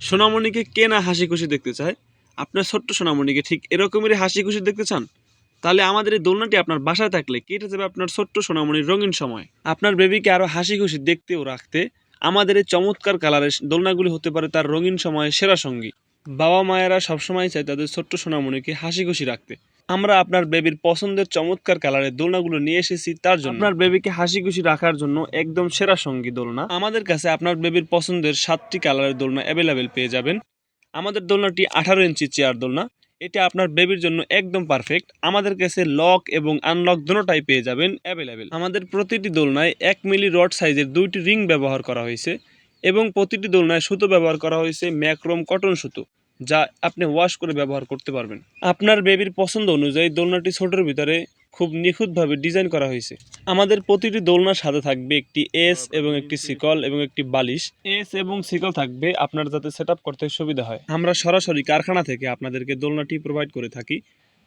সোনামণিকে কে না হাসি খুশি দেখতে চায়? আপনার ছোট্ট সোনামণিকে ঠিক এরকমেরই হাসি খুশি দেখতে চান? তাহলে আমাদের এই দোলনাটি আপনার বাসায় থাকলে কেটে যাবে আপনার ছোট্ট সোনামণির রঙিন সময়। আপনার বেবিকে আরও হাসি খুশি দেখতে ও রাখতে আমাদের এই চমৎকার কালারের দোলনাগুলি হতে পারে তার রঙিন সময়ের সেরা সঙ্গী। বাবা মায়েরা সবসময় চায় তাদের ছোট্ট সোনামণিকে হাসি খুশি রাখতে। আমরা আপনার বেবির পছন্দের চমৎকার কালারের দোলনাগুলো নিয়ে এসেছি তার জন্য। আপনার বেবিকে হাসি খুশি রাখার জন্য একদম সেরা সঙ্গী দোলনা। আমাদের কাছে আপনার বেবির পছন্দের 7টি কালারের দোলনা অ্যাভেলেবেল পেয়ে যাবেন। আমাদের দোলনাটি 18 ইঞ্চি চেয়ার দোলনা। এটা আপনার বেবির জন্য একদম পারফেক্ট। আমাদের কাছে লক এবং আনলক দুটোটাই পেয়ে যাবেন অ্যাভেলেবেল। আমাদের প্রতিটি দোলনায় 1 মিলি রড সাইজের 2টি রিং ব্যবহার করা হয়েছে এবং প্রতিটি দোলনায় সুতো ব্যবহার করা হয়েছে ম্যাক্রোম কটন সুতো, যা আপনি ওয়াশ করে ব্যবহার করতে পারবেন। আপনার বেবির পছন্দ অনুযায়ী দোলনাটি ছোটোর ভিতরে খুব নিখুঁতভাবে ডিজাইন করা হয়েছে। আমাদের প্রতিটি দোলনার সাথে থাকবে একটি এস এবং একটি শিকল এবং একটি বালিশ। এস এবং শিকল থাকবে আপনার যাতে সেট আপ করতে সুবিধা হয়। আমরা সরাসরি কারখানা থেকে আপনাদেরকে দোলনাটি প্রোভাইড করে থাকি,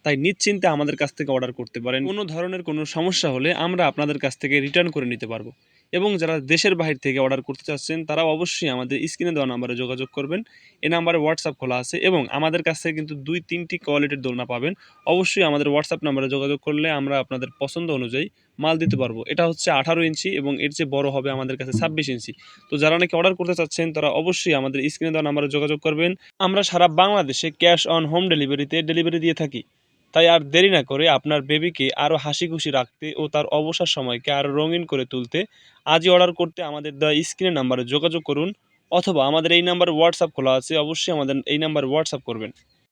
তাই নিশ্চিন্তে আমাদের কাছ থেকে অর্ডার করতে পারেন। কোনো ধরনের কোনো সমস্যা হলে আমরা আপনাদের কাছ থেকে রিটার্ন করে নিতে পারবো। এবং যারা দেশের বাহির থেকে অর্ডার করতে চাচ্ছেন তারা অবশ্যই আমাদের স্ক্রিনে দেওয়া নাম্বারে যোগাযোগ করবেন। এই নাম্বারে হোয়াটসঅ্যাপ খোলা আছে এবং আমাদের কাছ থেকে কিন্তু 2-3টি কোয়ালিটির দোলনা পাবেন। অবশ্যই আমাদের হোয়াটসঅ্যাপ নাম্বারে যোগাযোগ করলে আমরা আপনাদের পছন্দ অনুযায়ী মাল দিতে পারবো। এটা হচ্ছে 18 ইঞ্চি এবং এর চেয়ে বড় হবে আমাদের কাছে 26 ইঞ্চি। তো যারা নাকি অর্ডার করতে চাচ্ছেন তারা অবশ্যই আমাদের স্ক্রিনে দেওয়া নাম্বারে যোগাযোগ করবেন। আমরা সারা বাংলাদেশে ক্যাশ অন হোম ডেলিভারিতে ডেলিভারি দিয়ে থাকি। তাই আর দেরি না করে আপনার বেবিকে আরও হাসি খুশি রাখতে ও তার অবসর সময়কে আরও রঙিন করে তুলতে আজই অর্ডার করতে আমাদের দেওয়া স্ক্রিনের নাম্বারে যোগাযোগ করুন, অথবা আমাদের এই নাম্বারে হোয়াটসঅ্যাপ খোলা আছে, অবশ্যই আমাদের এই নাম্বারে হোয়াটসঅ্যাপ করবেন।